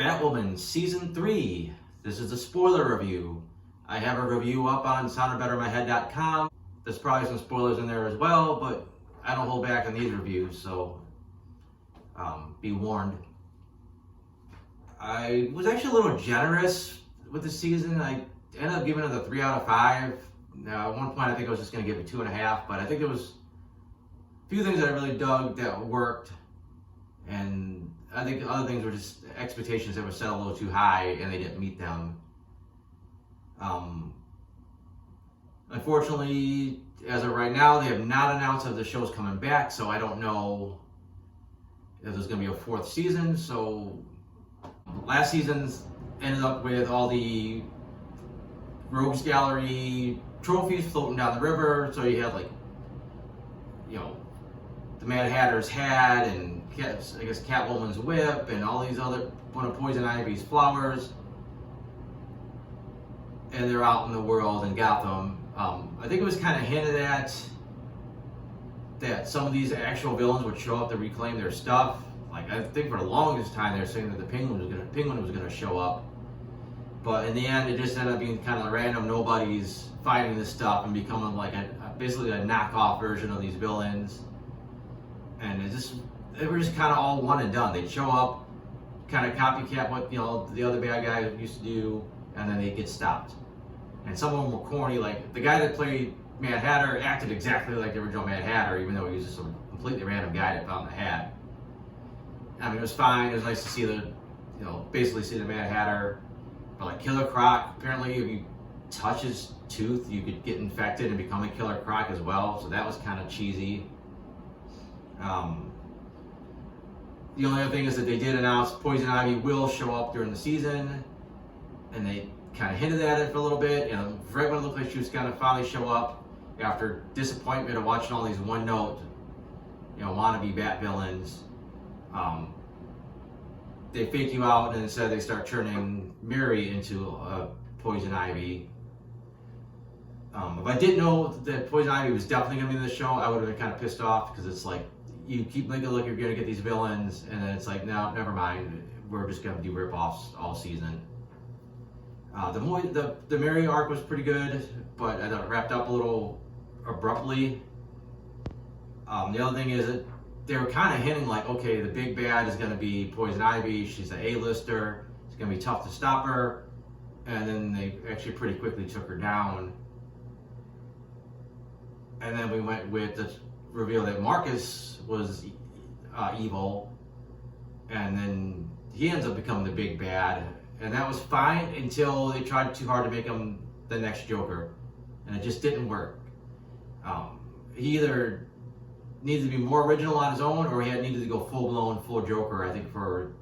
Batwoman Season 3. This is a spoiler review. I have a review up on soundedbettermyhead.com. There's probably some spoilers in there as well, but I don't hold back on these reviews, so be warned. I was actually a little generous with the season. I ended up giving it a 3 out of 5. Now, at one point I think I was just going to give it 2.5, but I think there was a few things that I really dug that worked, and I think other things were just expectations that were set a little too high and they didn't meet them. Unfortunately, as of right now, they have not announced that the show's coming back, so I don't know if there's going to be a 4th season. So last season's ended up with all the Rogues Gallery trophies floating down the river. So you had the Mad Hatter's hat and I guess Catwoman's whip and all these other one of Poison Ivy's flowers. And they're out in the world in Gotham. I think it was kind of hinted at that some of these actual villains would show up to reclaim their stuff. Like, I think for the longest time they were saying that the Penguin was gonna show up, but in the end it just ended up being kind of random nobodies fighting this stuff and becoming like basically a knockoff version of these villains. And they were just kind of all one and done. They'd show up, kind of copycat what the other bad guy used to do, and then they'd get stopped. And some of them were corny. Like the guy that played Mad Hatter acted exactly like the original Mad Hatter, even though he was just some completely random guy that found the hat. I mean, it was fine. It was nice to see basically see the Mad Hatter. But like Killer Croc, apparently if you touch his tooth, you could get infected and become a Killer Croc as well. So that was kind of cheesy. The only other thing is that they did announce Poison Ivy will show up during the season, and they kind of hinted at it for a little bit. Right when it looked like she was going to finally show up, after disappointment of watching all these one-note, wannabe Bat villains, they fake you out, and instead they start turning Mary into Poison Ivy. If I didn't know that Poison Ivy was definitely going to be in the show, I would have been kind of pissed off, because it's like, you keep thinking, look, you're going to get these villains, and then it's like, no, never mind. We're just going to do rip-offs all season. The Mary arc was pretty good, but I thought it wrapped up a little abruptly. The other thing is that they were kind of hinting like, okay, the big bad is going to be Poison Ivy. She's an A-lister. It's going to be tough to stop her. And then they actually pretty quickly took her down. And then we went with the reveal that Marcus was evil, and then he ends up becoming the big bad, and that was fine until they tried too hard to make him the next Joker, and it just didn't work. He either needed to be more original on his own, or he needed to go full Joker. I think for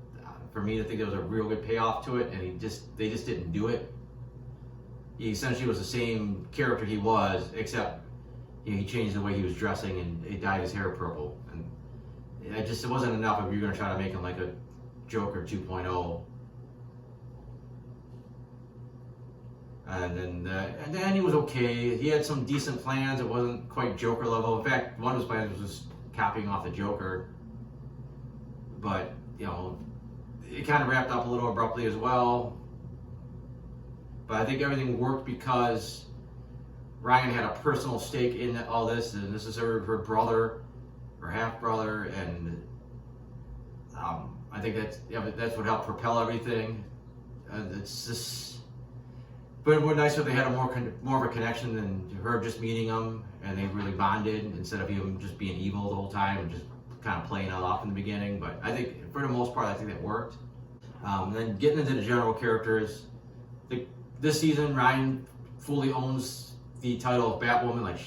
me to think there was a real good payoff to it, and they just didn't do it. He essentially was the same character he was, except he changed the way he was dressing and he dyed his hair purple, and it wasn't enough if you're going to try to make him like a Joker 2.0. And then he was okay. He had some decent plans. It wasn't quite Joker level. In fact, one of his plans was just copying off the Joker. But it kind of wrapped up a little abruptly as well. But I think everything worked because Ryan had a personal stake in all this, and this is her brother, her half-brother, and I think that's what helped propel everything. It's just, but it would be nice if they had more of a connection than her just meeting him, and they really bonded instead of him just being evil the whole time and just kind of playing it off in the beginning. But I think for the most part, I think that worked. And then getting into the general characters, this season Ryan fully owns the title of Batwoman. Like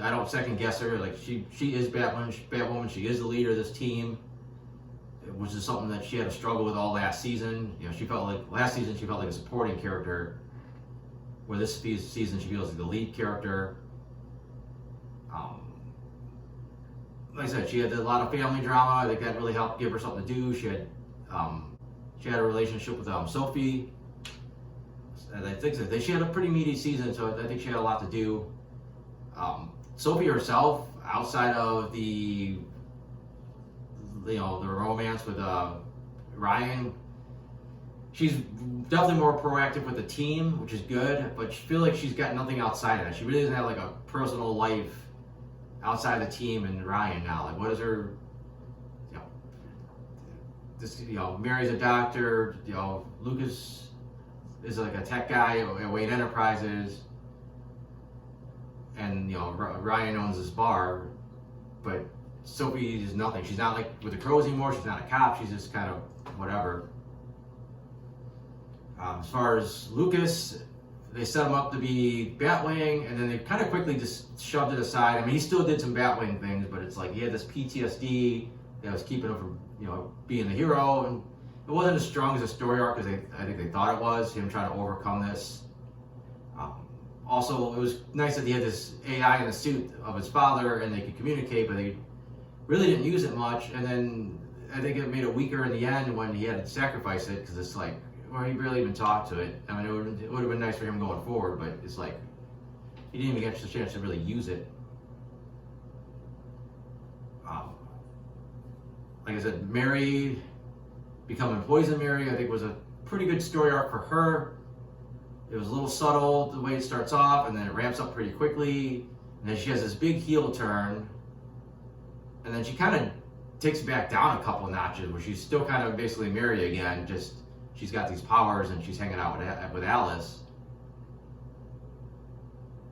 I don't second guess her. Like she is Batwoman. She is the leader of this team, which is something that she had to struggle with all last season. She felt like last season she felt like a supporting character, where this season she feels like the lead character. Like I said, she had a lot of family drama. I think that really helped give her something to do. She had a relationship with Sophie. And I think that she had a pretty meaty season, so I think she had a lot to do. Sophie herself, outside of the romance with Ryan, she's definitely more proactive with the team, which is good, but I feel like she's got nothing outside of that. She really doesn't have like a personal life outside of the team and Ryan now. Like, what is her, you know, this, you know, Mary's a doctor, you know, Lucas is like a tech guy at Wayne Enterprises, and, you know, Ryan owns this bar, but Sophie is nothing. She's not like with the Crows anymore. She's not a cop. She's just kind of whatever. As far as Lucas, they set him up to be Batwing, and then they kind of quickly just shoved it aside. I mean, he still did some Batwing things, but it's like he had this PTSD that was keeping him from, you know, being the hero, and it wasn't as strong as a story arc as I think they thought it was. Him trying to overcome this. Also, it was nice that he had this AI in the suit of his father, and they could communicate, but they really didn't use it much. And then I think it made it weaker in the end when he had to sacrifice it, because it's like, well, he barely even talked to it. I mean, it would have been nice for him going forward, but it's like he didn't even get the chance to really use it. Like I said, Mary becoming Poison Mary, I think was a pretty good story arc for her. It was a little subtle the way it starts off, and then it ramps up pretty quickly, and then she has this big heel turn, and then she kind of takes it back down a couple notches, where she's still kind of basically Mary again, just she's got these powers and she's hanging out with Alice.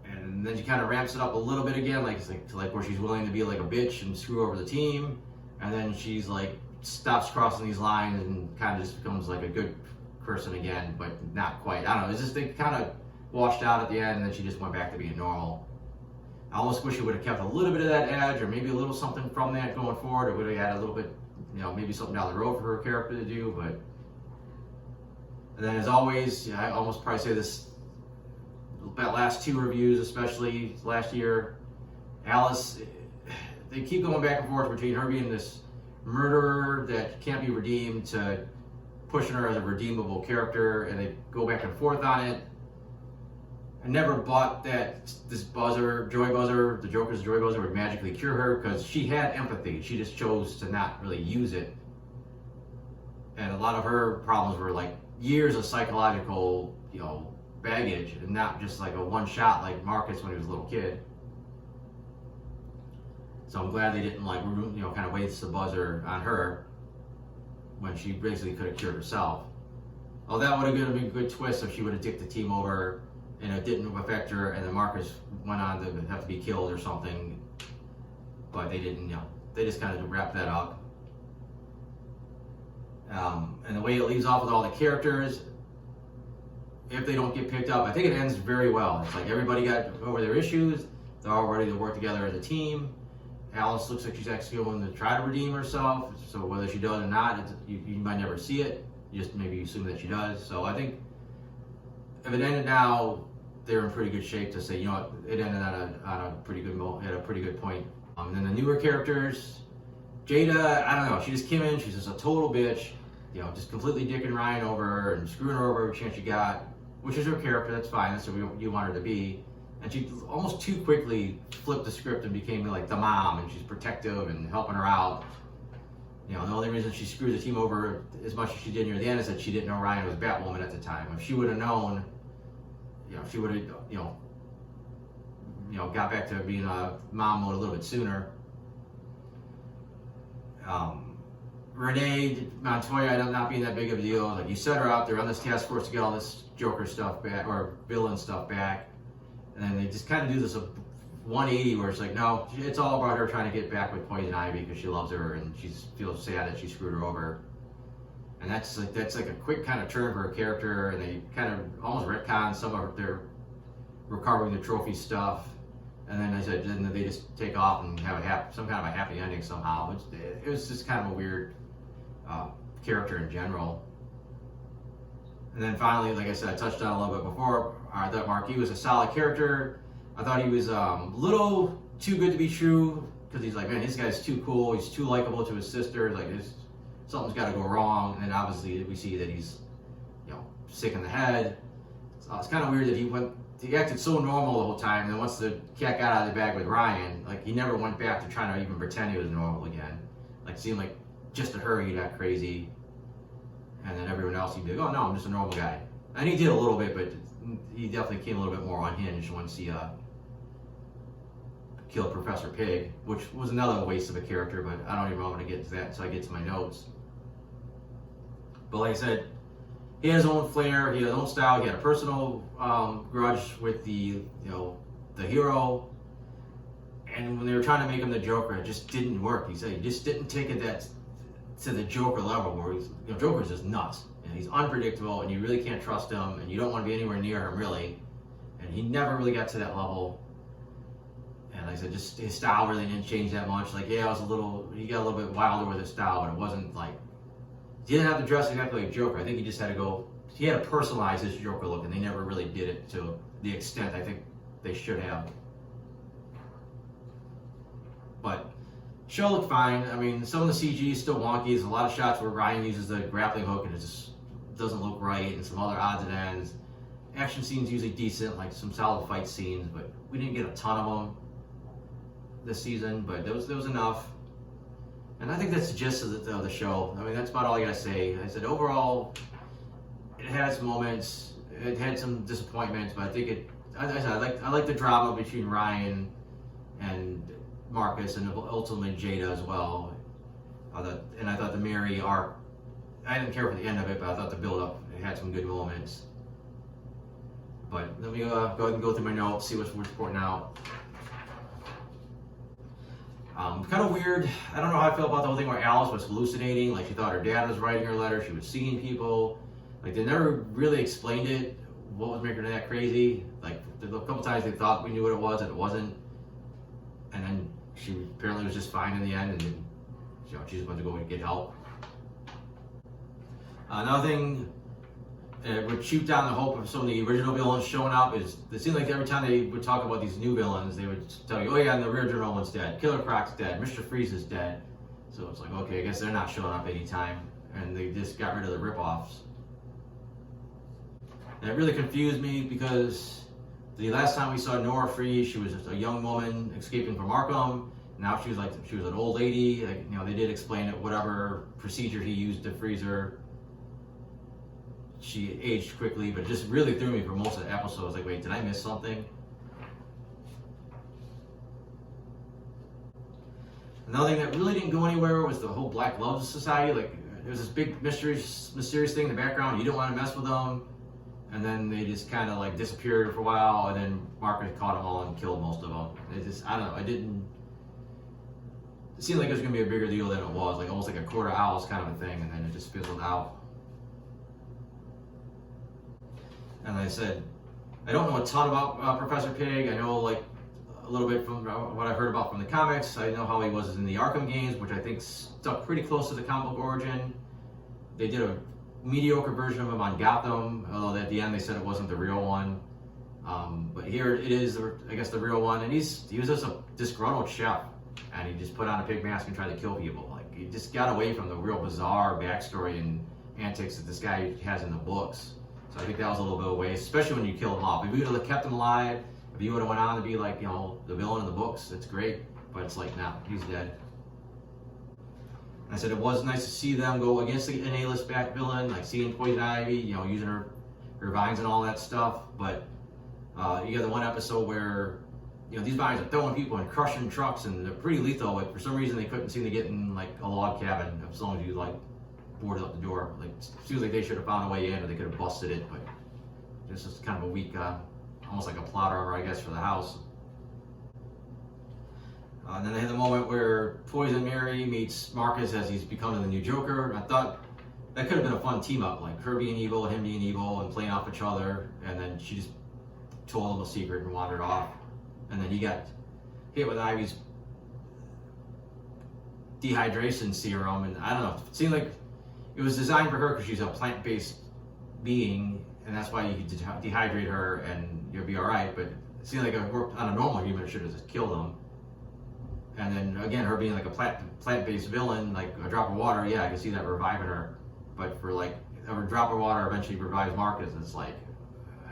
And then she kind of ramps it up a little bit again, like where she's willing to be like a bitch and screw over the team, and then she's like stops crossing these lines and kind of just becomes like a good person again, but not quite. I don't know, it's just they kind of washed out at the end, and then she just went back to being normal. I almost wish it would have kept a little bit of that edge, or maybe a little something from that going forward. It would have had a little bit, you know, maybe something down the road for her character to do. But and then, as always, I almost probably say this about last two reviews, especially last year, Alice, they keep going back and forth between her being this murderer that can't be redeemed to pushing her as a redeemable character, and they go back and forth on it. I never bought that this buzzer, joy buzzer, the Joker's joy buzzer would magically cure her, because she had empathy. She just chose to not really use it. And a lot of her problems were like years of psychological, you know, baggage, and not just like a one shot like Marcus when he was a little kid. So I'm glad they didn't like, you know, kind of waste the buzzer on her when she basically could have cured herself. Oh, that would have been a good twist if she would have dicked the team over and it didn't affect her, and then Marcus went on to have to be killed or something. But they didn't, you know, they just kind of wrapped that up. And the way it leaves off with all the characters, if they don't get picked up, I think it ends very well. It's like everybody got over their issues, they're all ready to work together as a team. Alice looks like she's actually going to try to redeem herself, so whether she does or not, you might never see it. You just maybe assume that she does. So I think if it ended now, they're in pretty good shape to say, you know what, it ended on a pretty good at a pretty good point. And then the newer characters, Jada, I don't know, she just came in, she's just a total bitch, you know, just completely dicking Ryan over and screwing her over every chance she got, which is her character, that's fine, that's what you want her to be. And she almost too quickly flipped the script and became like the mom, and she's protective and helping her out. You know, the only reason she screwed the team over as much as she did near the end is that she didn't know Ryan was Batwoman at the time. If she would have known, you know, she would have, you know, got back to being a mom mode a little bit sooner. Renee Montoya not being that big of a deal. Like, you set her out there on this task force to get all this Joker stuff back, or villain stuff back, and then they just kind of do this 180 where it's like, no, it's all about her trying to get back with Poison Ivy because she loves her and she feels sad that she screwed her over. And that's like a quick kind of turn for her character, and they kind of almost retcon some of their recovering the trophy stuff. And then then they just take off and have some kind of a happy ending somehow. It was just kind of a weird character in general. And then finally, like I said, I touched on a little bit before, I thought Marquis was a solid character. I thought he was a little too good to be true, because he's like, man, this guy's too cool, he's too likable to his sister, like something's got to go wrong. And then obviously we see that he's, you know, sick in the head. So it's kind of weird that he acted so normal the whole time, and then once the cat got out of the bag with Ryan, like, he never went back to trying to even pretend he was normal again. Like, it seemed like just to her he got crazy. and then everyone else he'd be like, oh no, I'm just a normal guy. And he did a little bit, but he definitely came a little bit more unhinged once he killed Professor Pig, which was another waste of a character, but I don't even want to get to that until I get to my notes. But like I said, he had his own flair, he had his own style, he had a personal grudge with the hero. And when they were trying to make him the Joker, it just didn't work. He said he just didn't take it to the Joker level where he's, Joker's just nuts. And he's unpredictable, and you really can't trust him, and you don't want to be anywhere near him, really. And he never really got to that level. And like I said, just his style really didn't change that much. Like, yeah, he got a little bit wilder with his style, but it wasn't like, he didn't have to dress exactly like Joker. I think he just had to personalize his Joker look, and they never really did it to the extent I think they should have. But show looked fine. I mean, some of the CG is still wonky. There's a lot of shots where Ryan uses the grappling hook and it just doesn't look right, and some other odds and ends. Action scenes usually decent, like some solid fight scenes, but we didn't get a ton of them this season, but there was enough. And I think that's the gist of the show. I mean, that's about all I gotta say. I said overall, it had its moments, it had some disappointments, but I think I like the drama between Ryan and Marcus, and ultimately Jada as well. And I thought the Mary arc, I didn't care for the end of it, but I thought the build-up, it had some good moments. But let me go ahead and go through my notes, see what's worth pointing out. Kind of weird. I don't know how I feel about the whole thing where Alice was hallucinating, like she thought her dad was writing her letter, she was seeing people. Like, they never really explained it, what was making her that crazy. Like, a couple times they thought we knew what it was, and it wasn't. And then she apparently was just fine in the end, and then, she just went to go and get help. Another thing would shoot down the hope of some of the original villains showing up is it seemed like every time they would talk about these new villains, they would tell you, oh yeah, and the original one's dead, Killer Croc's dead, Mr. Freeze is dead. So it's like, okay, I guess they're not showing up anytime, and they just got rid of the rip-offs. And it really confused me because the last time we saw Nora Freeze, she was just a young woman escaping from Arkham. Now she was an old lady. Like, they did explain that whatever procedure he used to freeze her, she aged quickly, but it just really threw me for most of the episodes. Like, wait, did I miss something? Another thing that really didn't go anywhere was the whole Black Love Society. Like, there was this big mysterious thing in the background. You didn't want to mess with them. And then they just kind of like disappeared for a while, and then Marcus caught them all and killed most of them. I don't know, it seemed like it was going to be a bigger deal than it was, like almost like a Court of Owls kind of a thing, and then it just fizzled out. And like I said, I don't know a ton about Professor Pig. I know like a little bit from what I've heard about from the comics. I know how he was in the Arkham games, which I think stuck pretty close to the comic book origin. They did a mediocre version of him on Gotham, although at the end they said it wasn't the real one. But here it is, I guess, the real one. And he was just a disgruntled chef, and he just put on a pig mask and tried to kill people. Like, he just got away from the real bizarre backstory and antics that this guy has in the books. So I think that was a little bit of a waste, especially when you kill him off. If you would have kept him alive, if he would have went on to be like, the villain in the books, it's great. But it's like, nah, he's dead. I said it was nice to see them go against an A-list back villain, like seeing Poison Ivy, using her vines and all that stuff. But you got the one episode where, these vines are throwing people and crushing trucks, and they're pretty lethal. But for some reason, they couldn't seem to get in like a log cabin as long as you like boarded up the door. Like, it seems like they should have found a way in, or they could have busted it. But this is kind of a weak, almost like a plot armor, I guess, for the house. And then they had the moment where Poison Mary meets Marcus as he's becoming the new Joker. I thought that could have been a fun team up, like her being evil, him being evil, and playing off each other. And then she just told him a secret and wandered off. And then he got hit with Ivy's dehydration serum, and I don't know. It seemed like it was designed for her because she's a plant-based being, and that's why you could dehydrate her and you'll be all right. But it seemed like if it worked on a normal human, it should have just killed him. And then again, her being like a plant-based villain, like a drop of water, yeah, I can see that reviving her. But for like a drop of water eventually revives Marcus, it's like,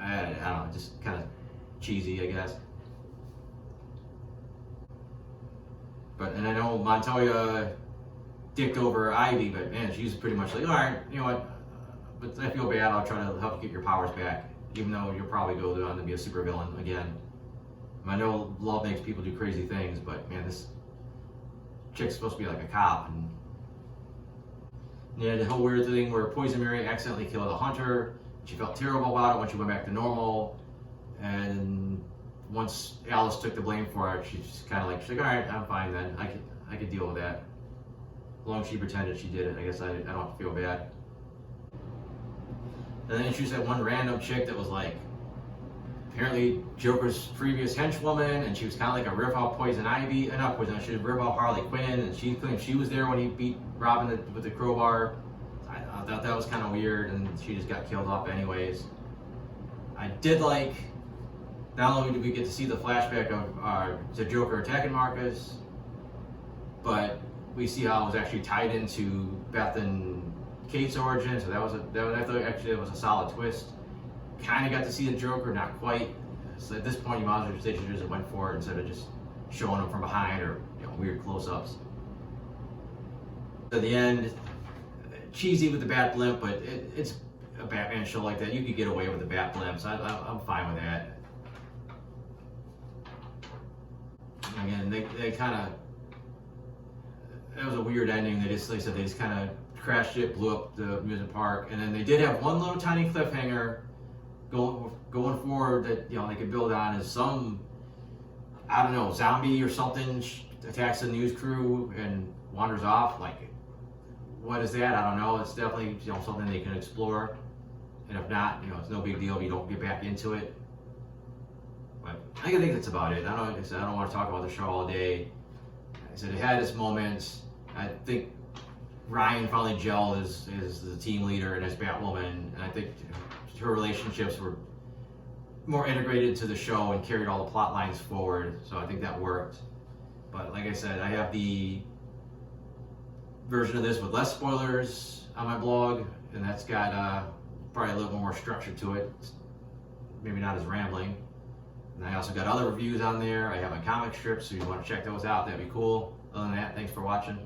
I don't know, just kind of cheesy, I guess. And I know Montoya dicked over Ivy, but man, she's pretty much like, all right, you know what, but I feel bad. I'll try to help you get your powers back, even though you'll probably go on to be a supervillain again. I know love makes people do crazy things, but man, this chick's supposed to be like a cop. And yeah, the whole weird thing where Poison Mary accidentally killed a hunter. She felt terrible about it when she went back to normal. And once Alice took the blame for it, she's just kind of like, she's like, all right, I'm fine then. I could deal with that. As long as she pretended she did it, I guess I don't have to feel bad. And then she was that one random chick that was like, apparently Joker's previous henchwoman, and she was kind of like a rip-off Poison Ivy, not Poison, she was rip-off Harley Quinn, and she claimed she was there when he beat Robin with the crowbar. I thought that was kind of weird, and she just got killed off anyways. I did like, not only did we get to see the flashback of the Joker attacking Marcus, but we see how it was actually tied into Beth and Kate's origin, so I thought actually it was a solid twist. Kind of got to see the Joker, not quite. So at this point, you might as well say she just went for it instead of just showing him from behind or weird close-ups. At the end, cheesy with the Bat Blimp, but it's a Batman show like that. You could get away with the Bat Blimp, so I'm fine with that. Again, they kind of, that was a weird ending. Like I said, they just kind of crashed it, blew up the amusement park, and then they did have one little tiny cliffhanger going forward that they could build on is some, I don't know, zombie or something attacks the news crew and wanders off. Like, what is that? I don't know. It's definitely something they can explore, and if not, it's no big deal if you don't get back into it. But I think that's about it. I don't want to talk about the show all day. I said it had its moments. I think Ryan finally gelled as the team leader and as Batwoman, and I think her relationships were more integrated into the show and carried all the plot lines forward, so I think that worked. But like I said, I have the version of this with less spoilers on my blog, and that's got probably a little more structure to it, maybe not as rambling. And I also got other reviews on there. I have my comic strips, so if you want to check those out, that'd be cool. Other than that, thanks for watching.